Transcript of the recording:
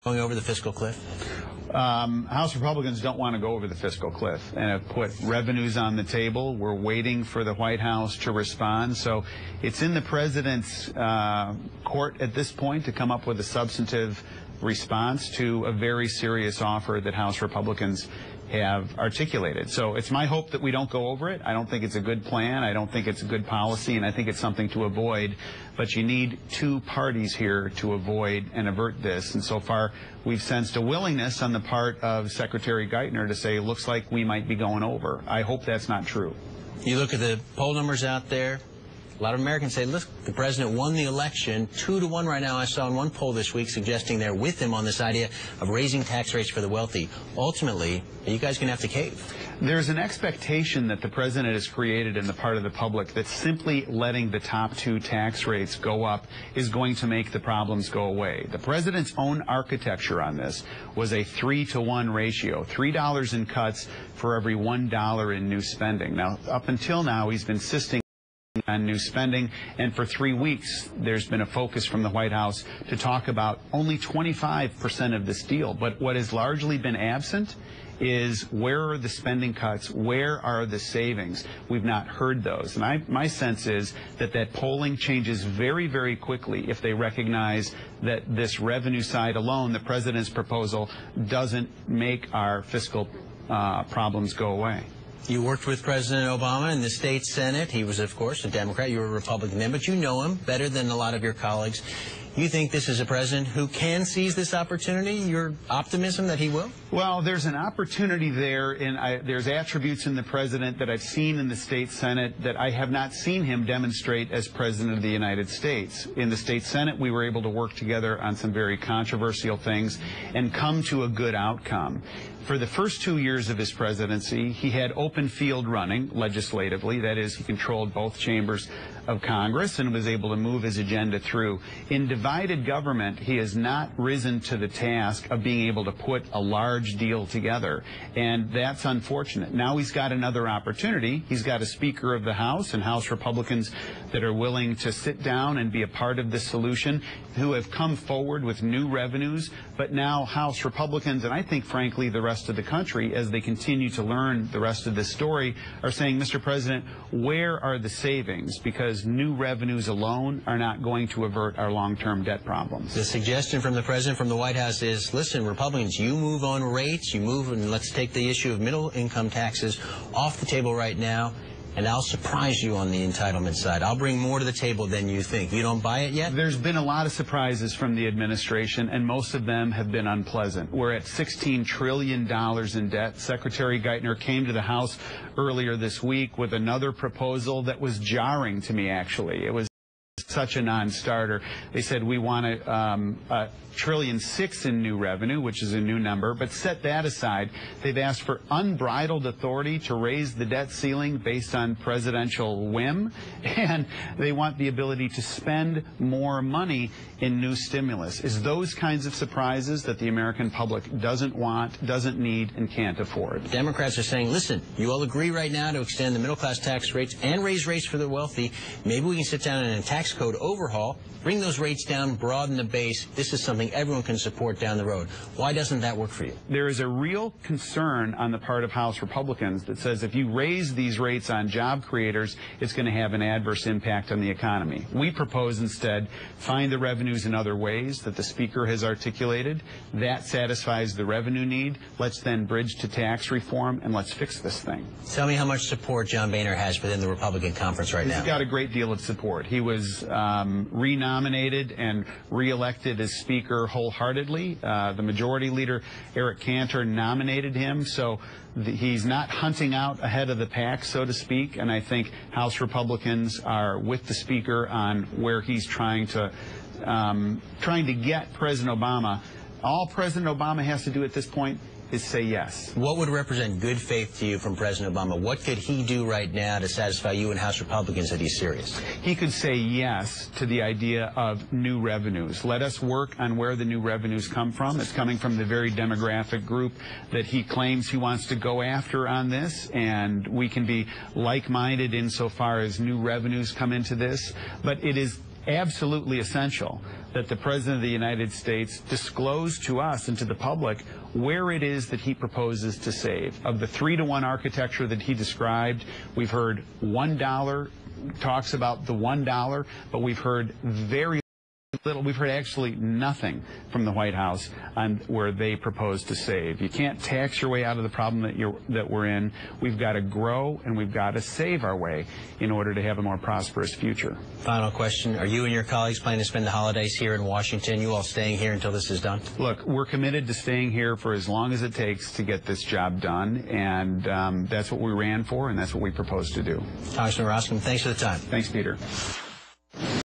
Going over the fiscal cliff? House Republicans don't want to go over the fiscal cliff and have put revenues on the table. We're waiting for the White House to respond. So it's in the president's court at this point to come up with a substantive response to a very serious offer that House Republicans have articulated. So it's my hope that we don't go over it. I don't think it's a good plan. I don't think it's a good policy, and I think it's something to avoid. But you need two parties here to avoid and avert this. And so far, we've sensed a willingness on the part of Secretary Geithner to say, looks like we might be going over. I hope that's not true. You look at the poll numbers out there. A lot of Americans say, look, the president won the election 2-1 right now. I saw in one poll this week suggesting they're with him on this idea of raising tax rates for the wealthy. Ultimately, are you guys going to have to cave? There's an expectation that the president has created in the part of the public that simply letting the top two tax rates go up is going to make the problems go away. The president's own architecture on this was a 3-to-1 ratio, $3 in cuts for every $1 in new spending. Now, up until now, he's been insisting on new spending, and for 3 weeks there's been a focus from the White House to talk about only 25% of this deal. But what has largely been absent is where are the spending cuts, where are the savings? We've not heard those. And my sense is that polling changes very, very quickly if they recognize that this revenue side alone, the president's proposal, doesn't make our fiscal problems go away. You worked with President Obama in the state Senate. He was, of course, a Democrat. You were a Republican then, but you know him better than a lot of your colleagues. You think this is a president who can seize this opportunity? Your optimism that he will? Well, there's an opportunity there, and there's attributes in the president that I've seen in the state Senate that I have not seen him demonstrate as president of the United States. In the state Senate, we were able to work together on some very controversial things and come to a good outcome. For the first 2 years of his presidency, he had open field running legislatively. That is, he controlled both chambers of Congress and was able to move his agenda through. In divided government, he has not risen to the task of being able to put a large deal together, and that's unfortunate. Now he's got another opportunity. He's got a Speaker of the House and House Republicans that are willing to sit down and be a part of this solution, who have come forward with new revenues, but now House Republicans, and I think, frankly, the rest of the country, as they continue to learn the rest of this story, are saying, Mr. President, where are the savings? Because new revenues alone are not going to avert our long-term debt problems. The suggestion from the president from the White House is, listen, Republicans, you move on rates, you move, and let's take the issue of middle-income taxes off the table right now, and I'll surprise you on the entitlement side. I'll bring more to the table than you think. You don't buy it yet? There's been a lot of surprises from the administration, and most of them have been unpleasant. We're at $16 trillion in debt. Secretary Geithner came to the House earlier this week with another proposal that was jarring to me, actually. It was such a non-starter. They said we want $1.6 trillion in new revenue, which is a new number, but set that aside. They've asked for unbridled authority to raise the debt ceiling based on presidential whim, and they want the ability to spend more money in new stimulus. Is those kinds of surprises that the American public doesn't want, doesn't need, and can't afford. Democrats are saying, listen, you all agree right now to extend the middle-class tax rates and raise rates for the wealthy. Maybe we can sit down in a tax code overhaul, bring those rates down, broaden the base. This is something everyone can support down the road. Why doesn't that work for you? There is a real concern on the part of House Republicans that says if you raise these rates on job creators, it's going to have an adverse impact on the economy. We propose instead find the revenues in other ways that the Speaker has articulated. That satisfies the revenue need. Let's then bridge to tax reform, and let's fix this thing. Tell me how much support John Boehner has within the Republican conference right now. He's got a great deal of support. He was renominated and reelected as Speaker wholeheartedly. The Majority Leader, Eric Cantor, nominated him, so he's not hunting out ahead of the pack, so to speak, and I think House Republicans are with the Speaker on where he's trying to get President Obama. All President Obama has to do at this point is say yes. What would represent good faith to you from President Obama? What could he do right now to satisfy you and House Republicans that he's serious? He could say yes to the idea of new revenues. Let us work on where the new revenues come from. It's coming from the very demographic group that he claims he wants to go after on this, and we can be like-minded insofar as new revenues come into this. But it is absolutely essential that the President of the United States disclose to us and to the public where it is that he proposes to save. Of the 3-to-1 architecture that he described, we've heard $1 talks about the $1, but we've heard very little. We've heard actually nothing from the White House on where they propose to save. You can't tax your way out of the problem that we're in. We've got to grow and we've got to save our way in order to have a more prosperous future. Final question. Are you and your colleagues planning to spend the holidays here in Washington? You all staying here until this is done? Look, we're committed to staying here for as long as it takes to get this job done, and that's what we ran for, and that's what we propose to do. Congressman Roskam, thanks for the time. Thanks, Peter.